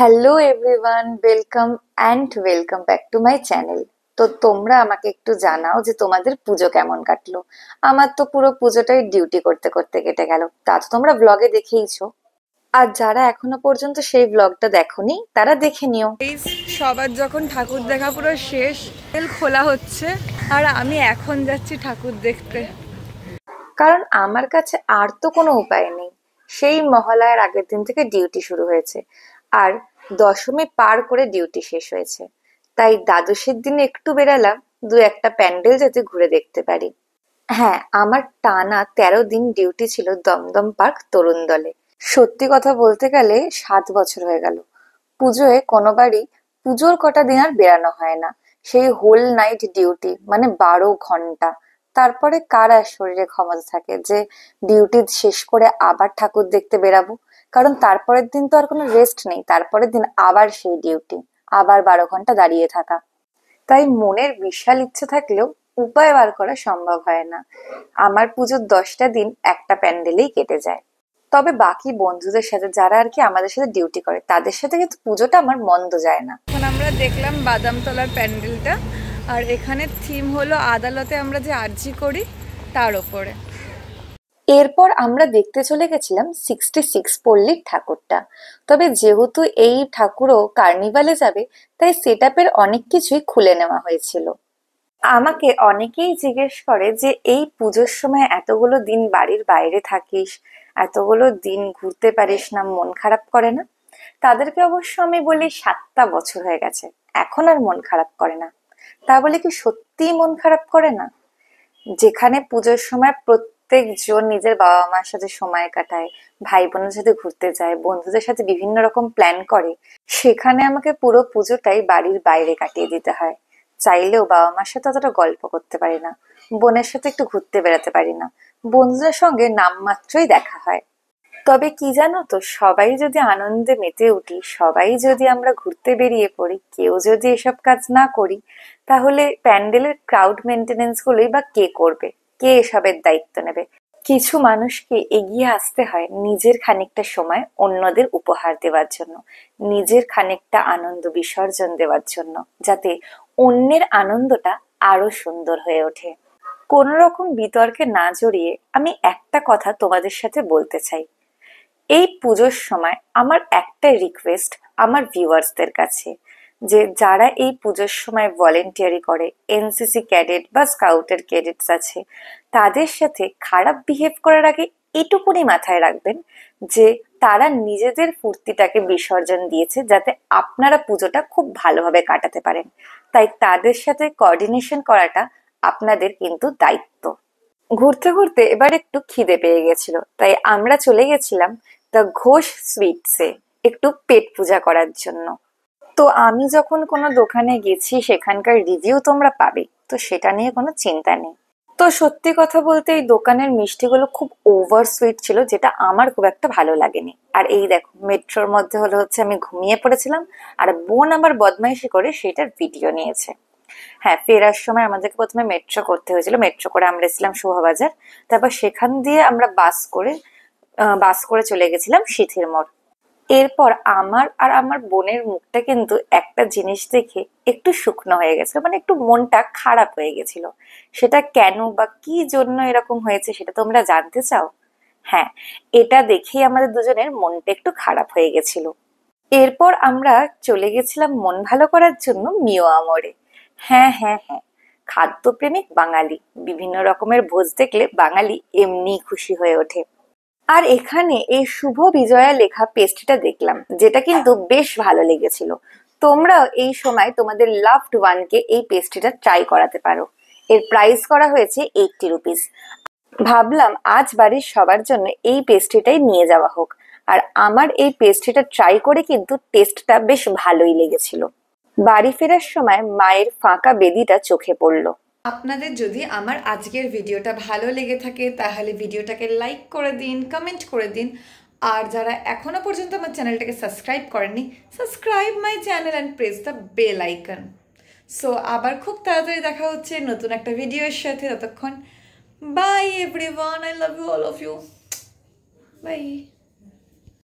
Hello everyone, welcome back to my channel. তো তোমরা আমাকে একটু জানাও যে তোমাদের পুজো কেমন কাটলো। আমার তো পুরো পুজোটাই ডিউটি করতে করতে কেটে গেল, তা তো তোমরা ব্লগে দেখেইছো। আর যারা এখনো পর্যন্ত সেই ব্লগটা দেখোনি তারা দেখে নিও। সবার যখন ঠাকুর দেখা পুরো শেষ, তেল খোলা হচ্ছে আর আমি এখন যাচ্ছি ঠাকুর দেখতে। কারণ আমার কাছে আর তো কোনো উপায় নেই। সেই মহালয়ার আগের দিন থেকে ডিউটি শুরু হয়েছে, আর দশমী পার করে ডিউটি শেষ হয়েছে। তাই দ্বাদশীর দিনে একটু বেরালাম, দু একটা প্যান্ডেল যাতে ঘুরে দেখতে পারি। হ্যাঁ, আমার টানা 13 দিন ডিউটি ছিল দমদম পার্ক তরুণ দলে। সত্যি কথা বলতে গেলে 7 বছর হয়ে গেল। পুজোয় কোনোবারই পুজোর কটা দিন আর বেরানো হয় না। সেই হোল নাইট ডিউটি, মানে 12 ঘন্টা। তারপরে কার আর শরীরে ক্ষমতা থাকে যে ডিউটি শেষ করে আবার ঠাকুর দেখতে বেরাবো? কারণ তারপরের দিন তো আর কোনো রেস্ট নেই, তারপরের দিন আবার সেই ডিউটি, আবার 12 ঘন্টা দাঁড়িয়ে থাকা। তাই মনের বিশাল ইচ্ছে থাকলেও উপায় বার করা সম্ভব হয় না। আমার পুজোর 10টা দিন একটা প্যান্ডেলেই কেটে যায়। তবে বাকি বন্ধুদের সাথে, যারা আর কি আমাদের সাথে ডিউটি করে, তাদের সাথে কিন্তু পুজোটা আমার মন্দ যায় না। এখন আমরা দেখলাম বাদামতলার প্যান্ডেলটা, আর এখানে থিম হলো আদালতে আমরা যে আর্জি করি তার ওপরে। এরপর আমরা দেখতে চলে গেছিলাম 66 পল্লীর ঠাকুরটা। তবে যেহেতু এই ঠাকুরও কার্নিভালে যাবে, তাই সেট আপের অনেক কিছুই খুলে নেওয়া হয়েছিল। আমাকে অনেকেই জিজ্ঞেস করে যে এই পুজোর সময় এতগুলো দিন বাড়ির বাইরে থাকিস, এতগুলো দিন ঘুরতে পারিস না, মন খারাপ করে না? তাদেরকে অবশ্য আমি বলি 7টা বছর হয়ে গেছে, এখন আর মন খারাপ করে না। তা বলে কি সত্যিই মন খারাপ করে না? যেখানে পুজোর সময় প্রত্যেকজন নিজের বাবা মার সাথে সময় কাটায়, ভাই বোনের সাথে ঘুরতে যায়, বন্ধুদের সাথে বিভিন্ন রকম প্ল্যান করে, সেখানে আমাকে পুরো পুজোটাই বাড়ির বাইরে কাটিয়ে দিতে হয়। চাইলেও বাবা মার সাথে অতটা গল্প করতে পারি না, বোনের সাথে একটু ঘুরতে বেড়াতে পারি না, বন্ধুদের সঙ্গে নামমাত্রই দেখা হয়। তবে কি জানো তো, সবাই যদি আনন্দে মেতে উঠি, সবাই যদি আমরা ঘুরতে বেরিয়ে পড়ি, কেউ যদি এসব কাজ না করি, তাহলে প্যান্ডেলের ক্রাউড মেনটেনেন্স গুলোই বা কে করবে? কে এসবের দায়িত্ব নেবে? কিছু মানুষকে এগিয়ে আসতে হয় নিজের খানিকটা সময় অন্যদের উপহার দেওয়ার জন্য, নিজের খানিকটা আনন্দ বিসর্জন দেওয়ার জন্য, যাতে অন্যের আনন্দটা আরো সুন্দর হয়ে ওঠে। কোনো রকম বিতর্কে না জড়িয়ে আমি একটা কথা তোমাদের সাথে বলতে চাই। এই পুজোর সময় আমার একটাই রিকোয়েস্ট আমার ভিউয়ার্সদের কাছে, যে যারা এই পুজোর সময় ভলেন্টিয়ারি করে, এনসিসি ক্যাডেট বা স্কাউটের ক্যাডেটস আছে, তাদের সাথে খারাপ বিহেভ করার আগে এটুকুনি মাথায় রাখবেন যে তারা নিজেদের ফুর্তিটাকে বিসর্জন দিয়েছে যাতে আপনারা পুজোটা খুব ভালোভাবে কাটাতে পারেন। তাই তাদের সাথে কোঅর্ডিনেশন করাটা আপনাদের কিন্তু দায়িত্ব। ঘুরতে ঘুরতে এবার একটু খিদে পেয়ে গেছিল, তাই আমরা চলে গেছিলাম দ্য ঘোষ সুইটসে একটু পেট পূজা করার জন্য। তো আমি যখন কোনো দোকানে গেছি, সেখানকার রিভিউ তোমরা পাবে, তো সেটা নিয়ে কোনো চিন্তা নেই। তো সত্যি কথা বলতে এই দোকানের মিষ্টিগুলো খুব ওভার সুইট ছিল, যেটা আমার খুব একটা ভালো লাগেনি। আর এই দেখো, মেট্রোর মধ্যে হচ্ছে আমি ঘুমিয়ে পড়েছিলাম, আর বোন আমার বদমাইশি করে সেটার ভিডিও নিয়েছে। হ্যাঁ, ফেরার সময় আমাদেরকে প্রথমে মেট্রো করতে হয়েছিল, মেট্রো করে আমরা এসেছিলাম শোভাবাজার, তারপর সেখান দিয়ে আমরা বাস করে চলে গেছিলাম সিথির মোড়। এরপর আমার আর আমার বোনের মুখটা কিন্তু একটা জিনিস দেখে একটু শুকনো হয়ে গেছিল, মানে একটু মনটা খারাপ হয়ে গেছিল। সেটা কেন বা কি জন্য এরকম হয়েছে সেটা তোমরা জানতে চাও? হ্যাঁ, এটা দেখেই আমাদের দুজনের মনটা একটু খারাপ হয়ে গেছিল। এরপর আমরা চলে গেছিলাম মন ভালো করার জন্য মিও আমরে। হ্যাঁ হ্যাঁ হ্যাঁ, খাদ্যপ্রেমিক বাঙালি, বিভিন্ন রকমের ভোজ দেখলে বাঙালি এমনি খুশি হয়ে ওঠে। আর এখানে এই শুভ বিজয়া লেখা পেস্ট্রিটা দেখলাম, যেটা কিন্তু বেশ ভালো লেগেছিল। তোমরাও এই সময় তোমাদের লাভড ওয়ানকে এই পেস্ট্রিটা ট্রাই করাতে পারো। এর প্রাইস করা হয়েছে 80 রুপিস। ভাবলাম আজ বাড়ির সবার জন্য এই পেস্ট্রিটাই নিয়ে যাওয়া হোক। আর আমার এই পেস্ট্রিটা ট্রাই করে কিন্তু টেস্টটা বেশ ভালোই লেগেছিল। বাড়ি ফেরার সময় মায়ের ফাঁকা বেদিটা চোখে পড়লো। আপনাদের যদি আমার আজকের ভিডিওটা ভালো লেগে থাকে তাহলে ভিডিওটাকে লাইক করে দিন, কমেন্ট করে দিন। আর যারা এখনো পর্যন্ত আমার চ্যানেলটাকে সাবস্ক্রাইব করেননি, subscribe my channel and press the bell icon. So আবার খুব তাড়াতাড়ি দেখা হচ্ছে নতুন একটা ভিডিওর সাথে। ততক্ষণ bye everyone, I love you all of you, by.